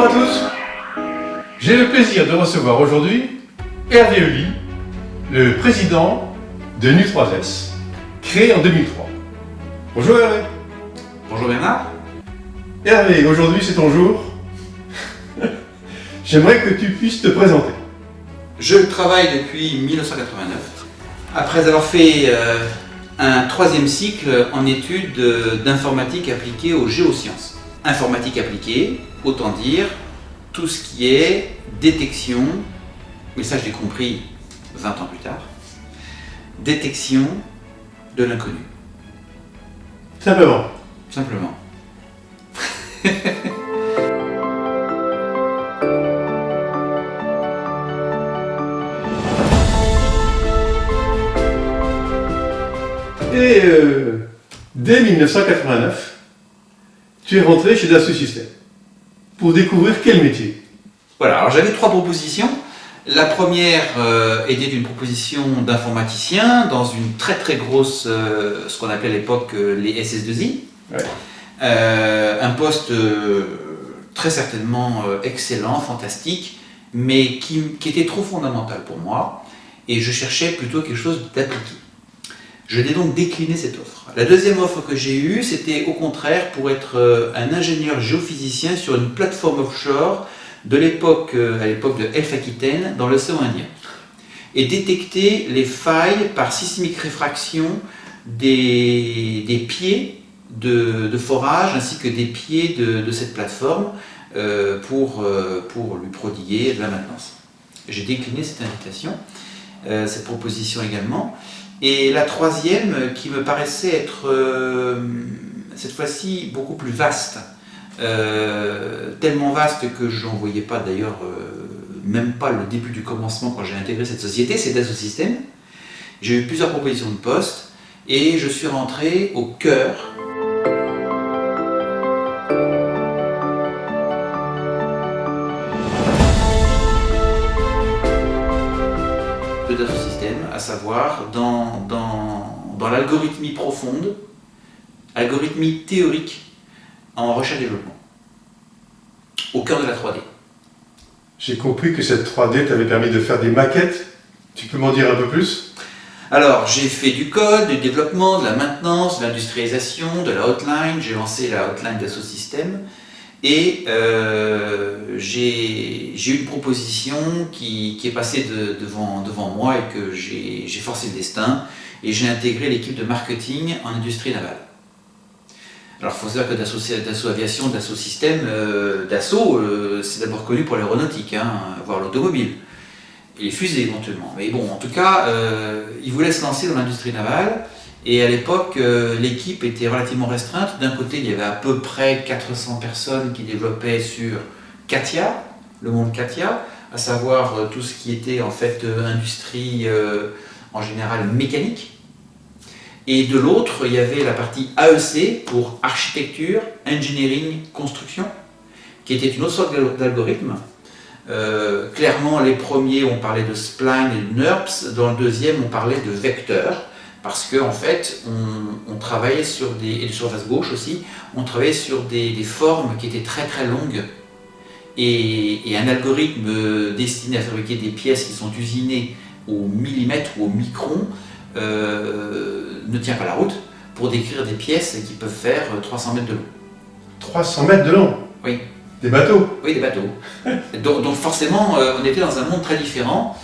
Bonjour à tous. J'ai le plaisir de recevoir aujourd'hui Hervé Euli, le président de Nu3S, créé en 2003. Bonjour Hervé. Bonjour Bernard. Hervé, aujourd'hui c'est ton jour. J'aimerais que tu puisses te présenter. Je travaille depuis 1989, après avoir fait un troisième cycle en études d'informatique appliquée aux géosciences. Informatique appliquée, autant dire tout ce qui est détection, mais ça je l'ai compris 20 ans plus tard, détection de l'inconnu. Simplement. Simplement. Et dès 1989, tu es rentré chez Dassault Systèmes pour découvrir quel métier? Voilà, alors j'avais trois propositions. La première était une proposition d'informaticien dans une très très grosse, ce qu'on appelait à l'époque les SS2I. Ouais. Un poste très certainement excellent, fantastique, mais qui était trop fondamental pour moi, et je cherchais plutôt quelque chose d'appliqué. Je l'ai donc décliné cette offre. La deuxième offre que j'ai eue, c'était au contraire pour être un ingénieur géophysicien sur une plateforme offshore de l'époque, à l'époque de Elf-Aquitaine, dans l'océan Indien, et détecter les failles par sismique réfraction des pieds de forage ainsi que des pieds de cette plateforme pour lui prodiguer de la maintenance. J'ai décliné cette invitation, cette proposition également. Et la troisième, qui me paraissait être cette fois-ci beaucoup plus vaste, tellement vaste que je n'en voyais pas d'ailleurs, même pas le début du commencement quand j'ai intégré cette société, c'est Dassault Systèmes. J'ai eu plusieurs propositions de poste et je suis rentré au cœur de Dassault Systèmes, à savoir dans l'algorithmie profonde, algorithmie théorique en recherche-développement, au cœur de la 3D. J'ai compris que cette 3D t'avait permis de faire des maquettes. Tu peux m'en dire un peu plus? Alors, j'ai fait du code, du développement, de la maintenance, de l'industrialisation, de la hotline. J'ai lancé la hotline Dassault Systèmes et j'ai eu une proposition qui est passée devant moi et que j'ai forcé le destin, et j'ai intégré l'équipe de marketing en industrie navale. Alors, il faut savoir que Dassault Aviation, Dassault Systèmes, Dassault, c'est d'abord connu pour l'aéronautique, voire l'automobile, et les fusées éventuellement. Mais bon, en tout cas, ils voulaient se lancer dans l'industrie navale, et à l'époque, l'équipe était relativement restreinte. D'un côté, il y avait à peu près 400 personnes qui développaient sur CATIA, le monde CATIA, à savoir tout ce qui était en fait industrie en général mécanique. Et de l'autre, il y avait la partie AEC pour architecture, engineering, construction, qui était une autre sorte d'algorithme. Clairement, les premiers, on parlait de spline et de NURBS. Dans le deuxième, on parlait de vecteurs, parce qu'en fait, on travaillait sur et de surface gauche aussi, on travaillait sur des formes qui étaient très très longues. Et un algorithme destiné à fabriquer des pièces qui sont usinées au millimètre ou au micron ne tient pas la route pour décrire des pièces qui peuvent faire 300 mètres de long. 300 mètres de long? Oui. Des bateaux? Oui, des bateaux. donc forcément, on était dans un monde très différent,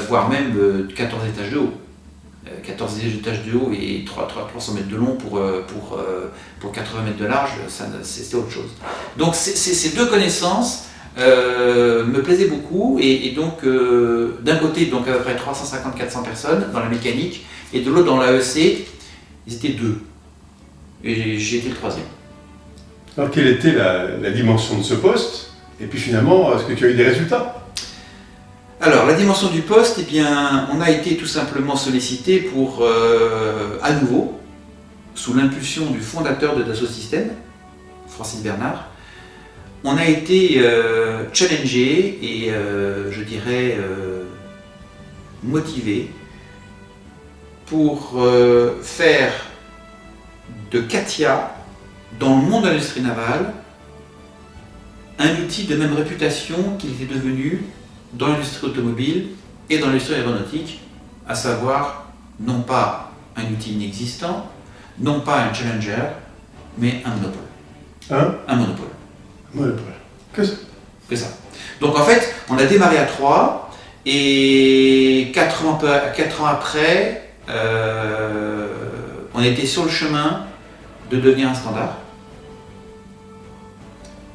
voire même 14 étages de haut. 14 étages de haut et 300 mètres de long pour 80 mètres de large, c'est autre chose. Donc ces deux connaissances me plaisaient beaucoup, et donc d'un côté donc à peu près 350-400 personnes dans la mécanique, et de l'autre dans l'AEC, ils étaient deux. Et j'ai été le troisième. Alors quelle était la dimension de ce poste? Et puis finalement, est-ce que tu as eu des résultats? Alors, la dimension du poste, eh bien, on a été tout simplement sollicité pour, à nouveau, sous l'impulsion du fondateur de Dassault Systèmes, Francis Bernard, on a été challengé et, je dirais, motivé pour faire de CATIA, dans le monde de l'industrie navale, un outil de même réputation qu'il était devenu dans l'industrie automobile et dans l'industrie aéronautique, à savoir non pas un outil inexistant, non pas un challenger, mais un monopole. Un monopole. Monopole. Que ça. Que ça. Donc en fait, on a démarré à 3 et 4 ans après, on était sur le chemin de devenir un standard.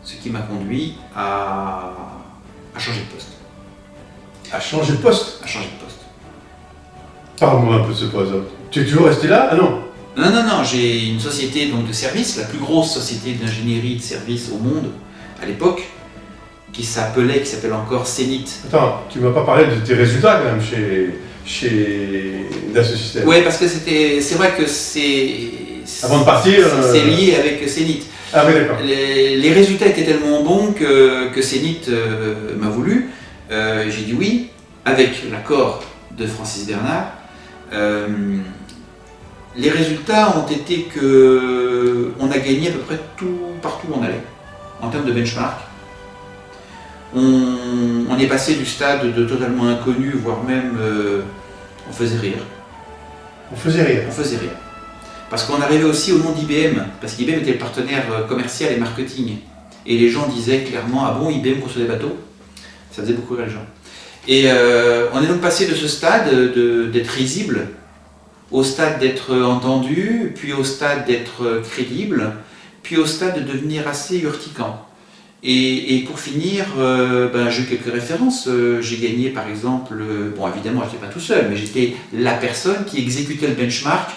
Ce qui m'a conduit à changer de poste. À changer de poste. À changer de poste. Parle-moi un peu de ce poste. Tu es toujours resté là? Ah non. Non, j'ai une société donc, de services, la plus grosse société d'ingénierie de services au monde à l'époque, qui s'appelle encore Cenit. Attends, tu m'as pas parlé de tes résultats quand même chez Dassault Systèmes. Oui, parce que c'est vrai que c'est... Avant de partir... C'est lié avec Cenit. Ah oui, d'accord. Les résultats étaient tellement bons que Cenit m'a voulu. J'ai dit oui, avec l'accord de Francis Bernard. Les résultats ont été qu'on a gagné à peu près tout partout où on allait, en termes de benchmark. On est passé du stade de totalement inconnu, voire même on faisait rire. On faisait rire. On faisait rire. Parce qu'on arrivait aussi au nom d'IBM, parce qu'IBM était le partenaire commercial et marketing. Et les gens disaient clairement, ah bon, IBM construit des bateaux? Ça faisait beaucoup rire les gens. Et on est donc passé de ce stade d'être risible, au stade d'être entendu, puis au stade d'être crédible, puis au stade de devenir assez urticant. Et pour finir, j'ai eu quelques références. J'ai gagné par exemple, bon évidemment je n'étais pas tout seul, mais j'étais la personne qui exécutait le benchmark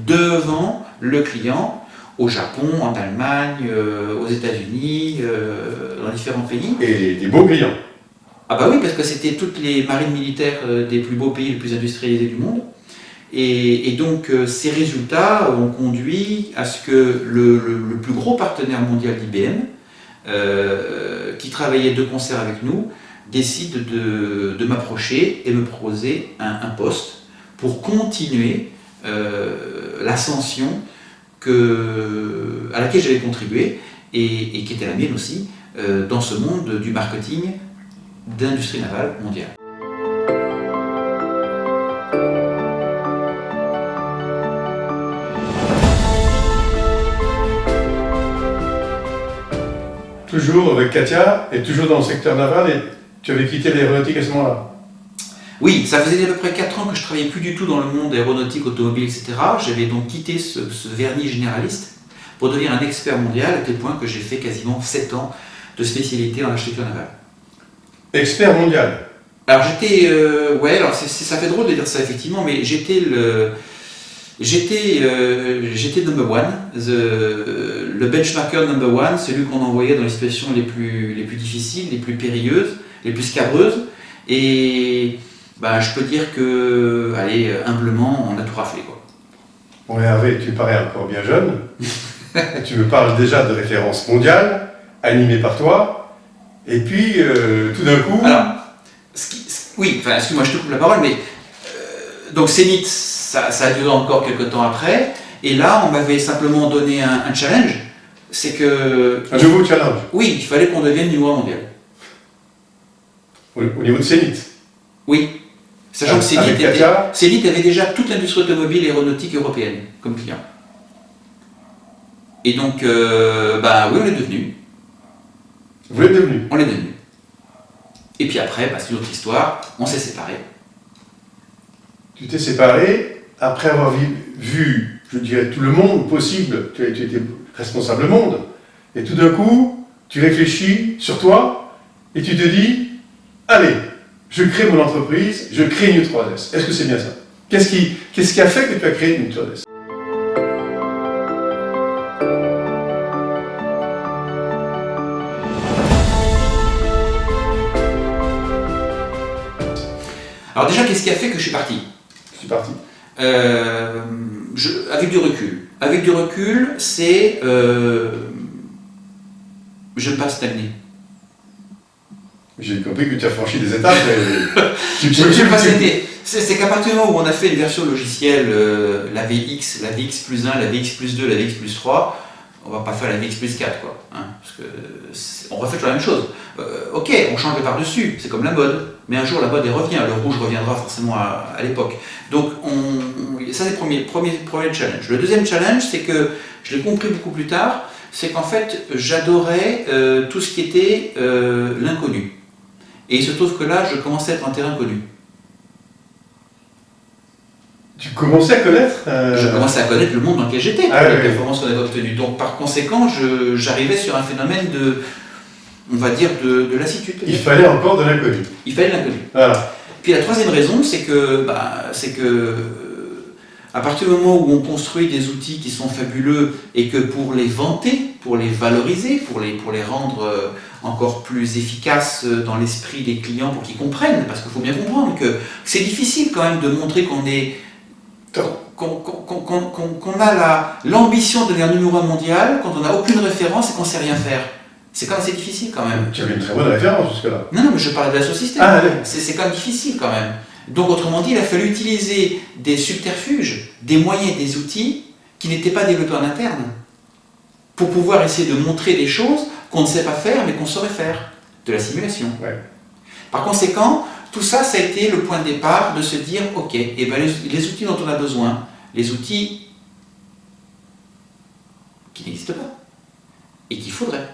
devant le client, au Japon, en Allemagne, aux États-Unis, dans différents pays. Et des beaux clients. Ah bah oui, parce que c'était toutes les marines militaires des plus beaux pays les plus industrialisés du monde. Et donc ces résultats ont conduit à ce que le plus gros partenaire mondial d'IBM, qui travaillait de concert avec nous, décide de m'approcher et me proposer un poste pour continuer l'ascension à laquelle j'avais contribué et qui était la mienne aussi dans ce monde du marketing d'industrie navale mondiale. Toujours avec Katia et toujours dans le secteur naval, et tu avais quitté l'aéronautique à ce moment-là? Oui, ça faisait à peu près 4 ans que je ne travaillais plus du tout dans le monde aéronautique, automobile, etc. J'avais donc quitté ce vernis généraliste pour devenir un expert mondial, à tel point que j'ai fait quasiment 7 ans de spécialité en architecture navale. Expert mondial? Alors j'étais, ça fait drôle de dire ça effectivement, mais j'étais number one, le benchmarker number one, celui qu'on envoyait dans les situations les plus difficiles, les plus périlleuses, les plus scabreuses. Et je peux dire que, humblement, on a tout raflé, quoi. Bon Hervé, tu parais encore bien jeune. Tu me parles déjà de référence mondiale, animée par toi. Et puis, tout d'un coup... Alors, excuse-moi, je te coupe la parole, mais... donc Cenit, ça a duré encore quelques temps après. Et là, on m'avait simplement donné un challenge. C'est que... Un nouveau challenge? Oui, il fallait qu'on devienne numéro 1 mondial. Au niveau de Cenit? Oui. Sachant que Cenit avait déjà toute l'industrie automobile et aéronautique européenne comme client. Et donc, oui, on est devenu. Vous l'êtes devenu? On l'est devenu. Et puis après, c'est une autre histoire, on s'est séparés. Tu t'es séparé après avoir vu, je dirais, tout le monde possible. Tu étais responsable monde. Et tout d'un coup, tu réfléchis sur toi et tu te dis, allez, je crée mon entreprise, je crée New 3S. Est-ce que c'est bien ça? Qu'est-ce qui a fait que tu as créé New 3S? Alors déjà, qu'est-ce qui a fait que je suis parti? Je suis parti. Avec du recul. Avec du recul, c'est... je ne pas stagner. J'ai compris que tu as franchi des étapes. C'est qu'à partir du moment où on a fait une version logicielle, la VX, la VX+1, la VX+2, la VX+3, on va pas faire la VX plus 4, quoi. Hein, parce que on refait toujours la même chose. Ok, on change le par-dessus, c'est comme la mode. Mais un jour, la mode, elle revient. Le rouge reviendra forcément à l'époque. Donc, ça, c'est le premier challenge. Le deuxième challenge, c'est que, je l'ai compris beaucoup plus tard, c'est qu'en fait, j'adorais tout ce qui était l'inconnu. Et il se trouve que là, je commençais à être un terrain connu. Tu commençais à connaître Je commençais à connaître le monde dans lequel j'étais, les performances qu'on avait obtenues. Donc, par conséquent, j'arrivais sur un phénomène on va dire, de lassitude. Il fallait encore de l'inconnu. Il fallait de l'inconnu. Voilà. Puis la troisième raison, c'est que à partir du moment où on construit des outils qui sont fabuleux et que pour les vanter, pour les valoriser, pour les rendre encore plus efficaces dans l'esprit des clients pour qu'ils comprennent, parce qu'il faut bien comprendre que c'est difficile quand même de montrer qu'on a l'ambition de devenir numéro 1 mondial quand on n'a aucune référence et qu'on ne sait rien faire. C'est quand même assez difficile quand même. Tu avais une très bonne référence jusque-là. Non, mais je parlais de l'assosystème. Ah, allez. C'est quand même difficile quand même. Donc autrement dit, il a fallu utiliser des subterfuges, des moyens, des outils qui n'étaient pas développés en interne pour pouvoir essayer de montrer des choses qu'on ne sait pas faire mais qu'on saurait faire. De la simulation. Ouais. Par conséquent, tout ça, ça a été le point de départ de se dire, ok, eh ben les outils dont on a besoin, les outils qui n'existent pas et qu'il faudrait,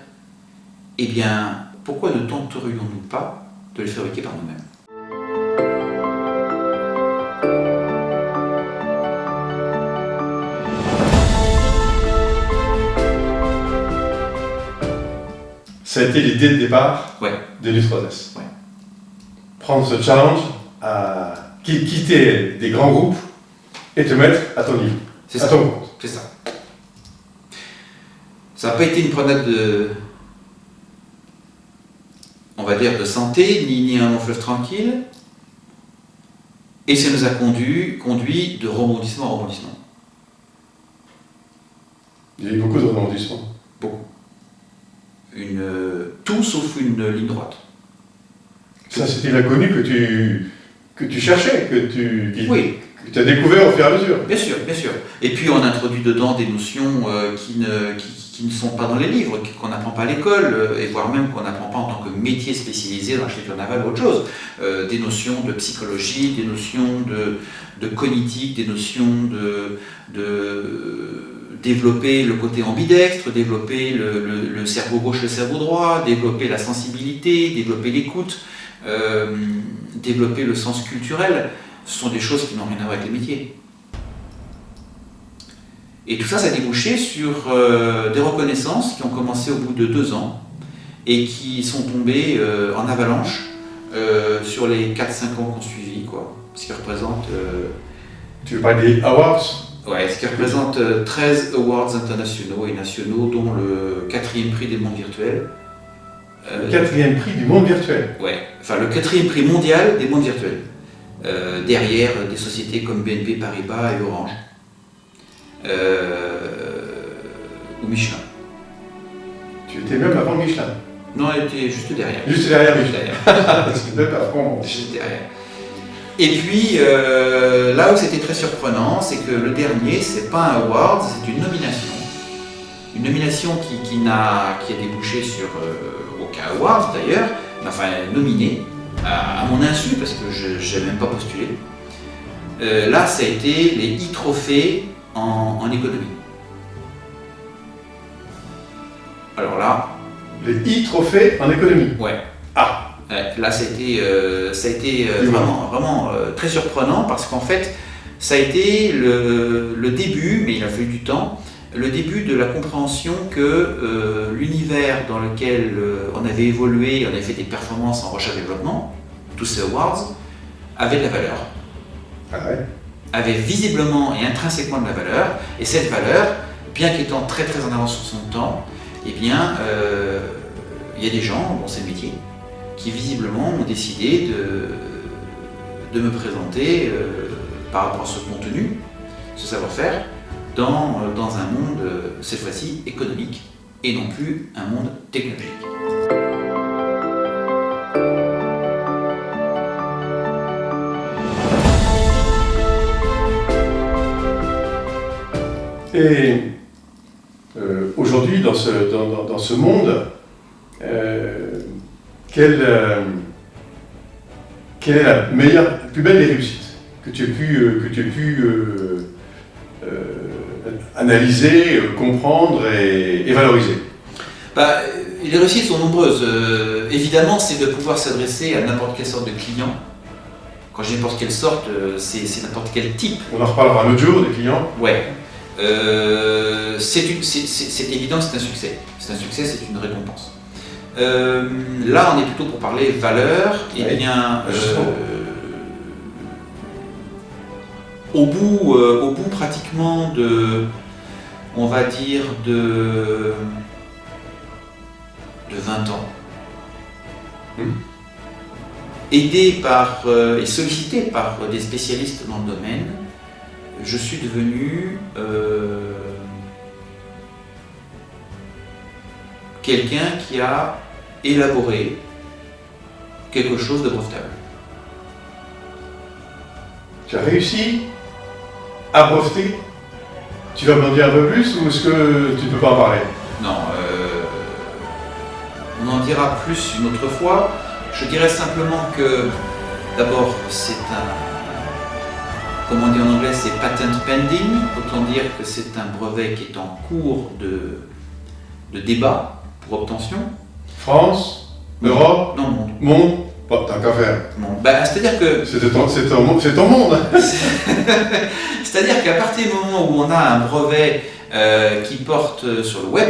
eh bien, pourquoi ne tenterions-nous pas de les fabriquer par nous-mêmes ? Ça a été l'idée de départ de l'U3S. Ouais. Prendre ce challenge, à quitter des grands groupes et te mettre à ton niveau, à ton compte. C'est ça. Ça n'a pas été une promenade on va dire, de santé, ni un long fleuve tranquille. Et ça nous a conduit de rebondissement en rebondissement. Il y a eu beaucoup de rebondissements. Beaucoup. Tout sauf une ligne droite. Ça, c'était l'inconnu que tu cherchais, que tu as découvert au fur et à mesure. Bien sûr, bien sûr. Et puis on introduit dedans des notions qui ne sont pas dans les livres, qu'on n'apprend pas à l'école, et voire même qu'on n'apprend pas en tant que métier spécialisé dans l'architecture navale ou autre chose. Des notions de psychologie, des notions de cognitique, des notions de développer le côté ambidextre, développer le cerveau gauche, le cerveau droit, développer la sensibilité, développer l'écoute, développer le sens culturel. Ce sont des choses qui n'ont rien à voir avec les métiers. Et tout ça, ça a débouché sur des reconnaissances qui ont commencé au bout de 2 ans et qui sont tombées en avalanche sur les 4-5 ans qu'on suivi, quoi. Ce qui représente... Tu veux parler des awards ? Ouais, ce qui représente 13 awards internationaux et nationaux, dont le 4e prix des mondes virtuels. Le 4e prix du monde virtuel. Ouais, enfin le 4e prix mondial des mondes virtuels. Derrière des sociétés comme BNP Paribas et Orange. Ou Michelin. Tu étais même avant Michelin. Non, elle était juste derrière. Juste derrière Michelin. Juste derrière. Et puis, là où c'était très surprenant, c'est que le dernier, c'est pas un award, c'est une nomination. Une nomination qui a débouché sur aucun award d'ailleurs, mais enfin nominé, à mon insu, parce que je n'ai même pas postulé. Là, ça a été les e-trophées en économie. Alors là... Les e-trophées en économie. Ouais. Ah. Là, ça a été vraiment très surprenant parce qu'en fait, ça a été le début, mais il a fallu du temps, le début de la compréhension que l'univers dans lequel on avait évolué, on avait fait des performances en recherche et développement, tous ces awards, avait de la valeur. Ah ouais. Avait visiblement et intrinsèquement de la valeur, et cette valeur, bien qu'étant très très en avance sur son temps, eh bien, il y a des gens, bon c'est le métier, qui visiblement ont décidé de me présenter par rapport à ce contenu, ce savoir-faire, dans un monde, cette fois-ci, économique, et non plus un monde technologique. Et aujourd'hui, dans ce monde, quelle est la plus belle des réussites que tu aies pu analyser, comprendre et valoriser? Les réussites sont nombreuses. Évidemment, c'est de pouvoir s'adresser à n'importe quelle sorte de client. Quand je dis n'importe quelle sorte, c'est n'importe quel type. On en reparlera un autre jour des clients. Ouais. C'est évident que c'est un succès. C'est un succès, c'est une récompense. Là, on est plutôt pour parler valeur. Eh bien, au bout pratiquement de, on va dire, de 20 ans, aidé par et sollicité par des spécialistes dans le domaine, je suis devenu quelqu'un qui a élaboré quelque chose de brevetable. Tu as réussi à breveter? Tu vas m'en dire un peu plus ou est-ce que tu ne peux pas en parler? Non, on en dira plus une autre fois. Je dirais simplement que, d'abord, c'est comme on dit en anglais, c'est patent pending, autant dire que c'est un brevet qui est en cours de débat pour obtention. France, Europe, non, monde. Monde, pas tant qu'à faire. C'est-à-dire que... C'est ton monde. C'est-à-dire qu'à partir du moment où on a un brevet qui porte sur le web,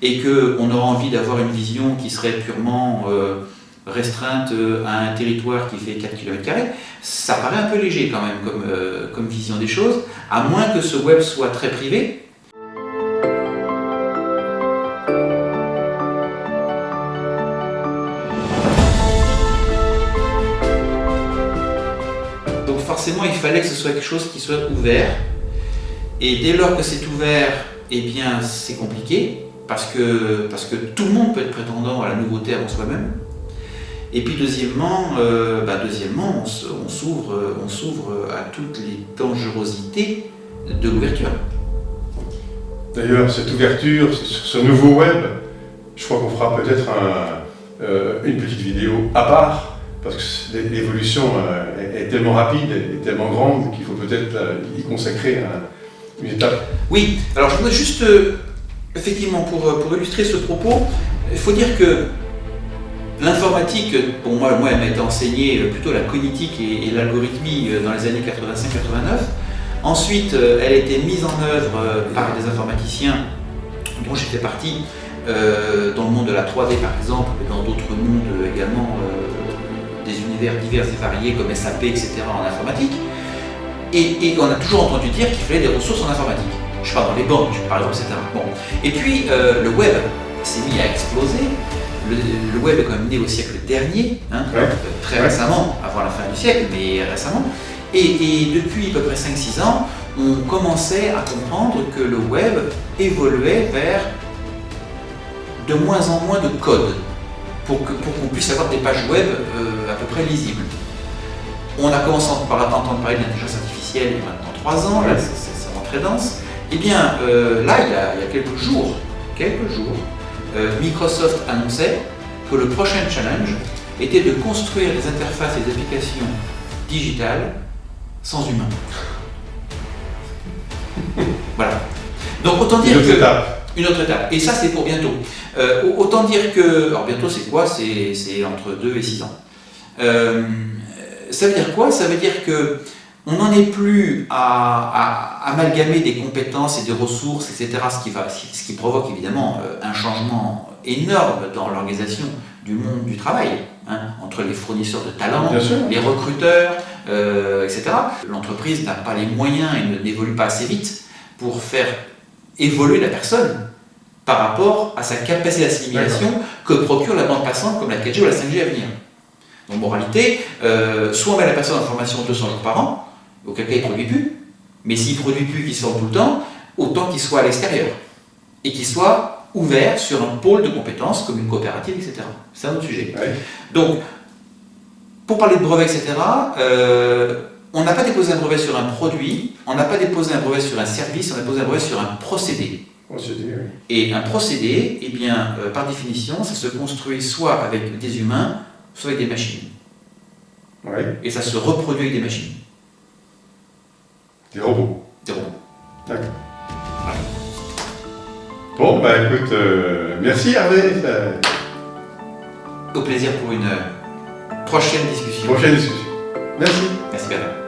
et qu'on aura envie d'avoir une vision qui serait purement restreinte à un territoire qui fait 4 km², ça paraît un peu léger quand même comme vision des choses, à moins que ce web soit très privé. Donc forcément, il fallait que ce soit quelque chose qui soit ouvert, et dès lors que c'est ouvert, eh bien c'est compliqué. Parce que tout le monde peut être prétendant à la nouveauté avant soi-même. Et puis deuxièmement, on s'ouvre à toutes les dangerosités de l'ouverture. D'ailleurs, cette ouverture, ce nouveau web, je crois qu'on fera peut-être une petite vidéo à part, parce que l'évolution est tellement rapide et tellement grande qu'il faut peut-être y consacrer une étape. Oui, alors je voudrais juste... Effectivement, pour illustrer ce propos, il faut dire que l'informatique, pour moi elle m'a été enseignée plutôt la cognitique et l'algorithmie dans les années 85-89. Ensuite, elle a été mise en œuvre par des informaticiens dont j'ai fait partie, dans le monde de la 3D par exemple, et dans d'autres mondes également, des univers divers et variés comme SAP, etc. en informatique. Et on a toujours entendu dire qu'il fallait des ressources en informatique. Je parle dans les banques, par exemple, etc. Bon. Et puis, le web s'est mis à exploser. Le web est quand même né au siècle dernier, très récemment, avant la fin du siècle, mais récemment. Et depuis à peu près 5-6 ans, on commençait à comprendre que le web évoluait vers de moins en moins de code pour qu'on puisse avoir des pages web à peu près lisibles. On a commencé par entendre parler de l'intelligence artificielle il y a maintenant 3 ans, là ça rend très dense. Eh bien, là, il y a quelques jours, Microsoft annonçait que le prochain challenge était de construire des interfaces et des applications digitales sans humain. Voilà. Donc autant dire une autre étape. Et ça, c'est pour bientôt. Autant dire que... Alors bientôt, c'est quoi? C'est entre 2 et 6 ans. Ça veut dire quoi? Ça veut dire que on n'en est plus à amalgamer des compétences et des ressources, etc., ce qui provoque évidemment un changement énorme dans l'organisation du monde du travail, entre les fournisseurs de talents, les recruteurs, etc. L'entreprise n'a pas les moyens et n'évolue pas assez vite pour faire évoluer la personne par rapport à sa capacité d'assimilation que procure la bande passante comme la 4G ou la 5G à venir. Donc, moralité, soit on met la personne en formation 200 jours par an, auquel cas il ne produit plus, mais s'il ne produit plus, qu'il sort tout le temps, autant qu'il soit à l'extérieur et qu'il soit ouvert sur un pôle de compétences comme une coopérative, etc. C'est un autre sujet. Ouais. Donc, pour parler de brevet, etc., on n'a pas déposé un brevet sur un produit, on n'a pas déposé un brevet sur un service, on a déposé un brevet sur un procédé. Procédé, oui. Et un procédé, eh bien, par définition, ça se construit soit avec des humains, soit avec des machines. Ouais. Et ça se reproduit avec des machines, Des robots. des robots. D'accord. Bon, bah écoute, merci Hervé. Au plaisir pour une prochaine discussion. Prochaine discussion. Merci. Merci Bernard.